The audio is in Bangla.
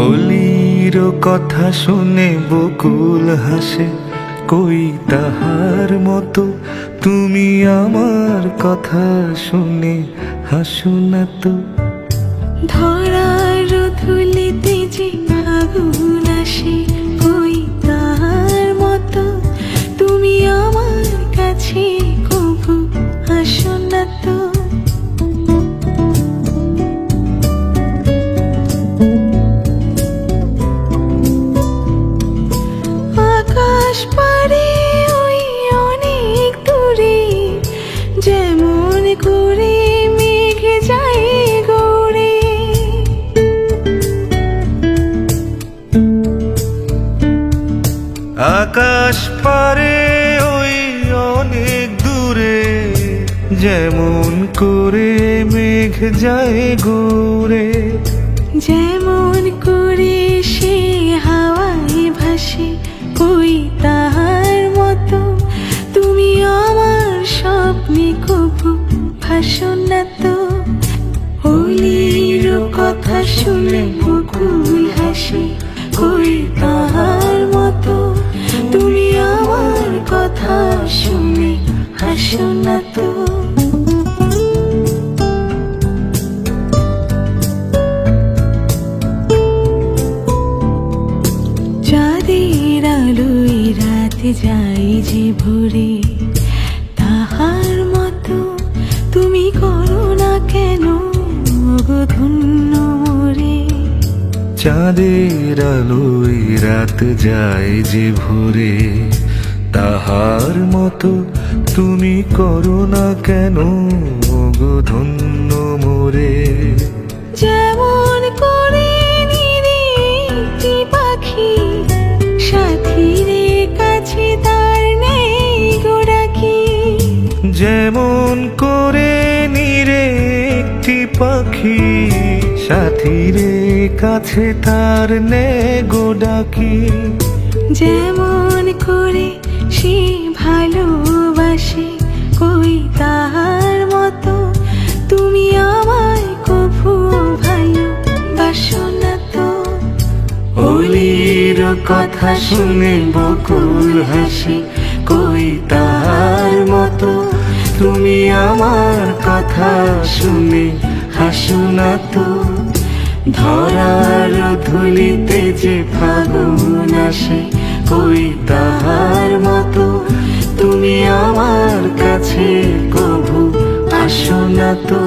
অলির কথা শুনে বকুল হাসে, কই তাহার মতো তুমি আমার কথা শুনে হাসো না তো। ধরার ধুলিতে যে আগুন আসে, কই তাহার মতো তুমি আমার কাছে কভু আসো না তো। আকাশ পারে ওই অনেক দূরে, যেমন করে মেঘ যায় গৌড়ে। আকাশ পারে ওই অনেক দূরে, যেমন করে মেঘ যায় ঘুরে। যেমন করে সে হাওয়ায় ভাসে, কই তাহার মতো তুমি আমার স্বপ্নে কভু ভাসো না তো। অলির কথা শুনে বকুল হাসে, কই তাহার মতো তুমি আমার কথা শুনে হাসো না তো। চাঁদের আলোয় রাত যাই যে ভোরে, তাহার মতো তুমি করো না কেন গো ধন্য মোরে। চাঁদের আলোয় রাত যায় যে ভোরে, তাহার মতো তুমি করো না কেন গো ধন্য মোরে। যেমন করে নিরে একটি পাখি, সাথীরে কাছে তার নেই গো ডাকি। যেমন করে নিরে একটি পাখি, সাথীরে কাছে তার নে গো ডাকি। যেমন করে সে ভালোবাসে, কই তাহার মতো তুমি আমায় কভু ভালোবাসো না তো। অলির কথা শুনে বকুল হাসে, কই তাহার মতো তুমি আমার কথা শুনে হাসো না তো। ধরার ধুলিতে যে ফাগুন আসে, কই তাহার মতো তুমি আমার কাছে কভু আসো না তো।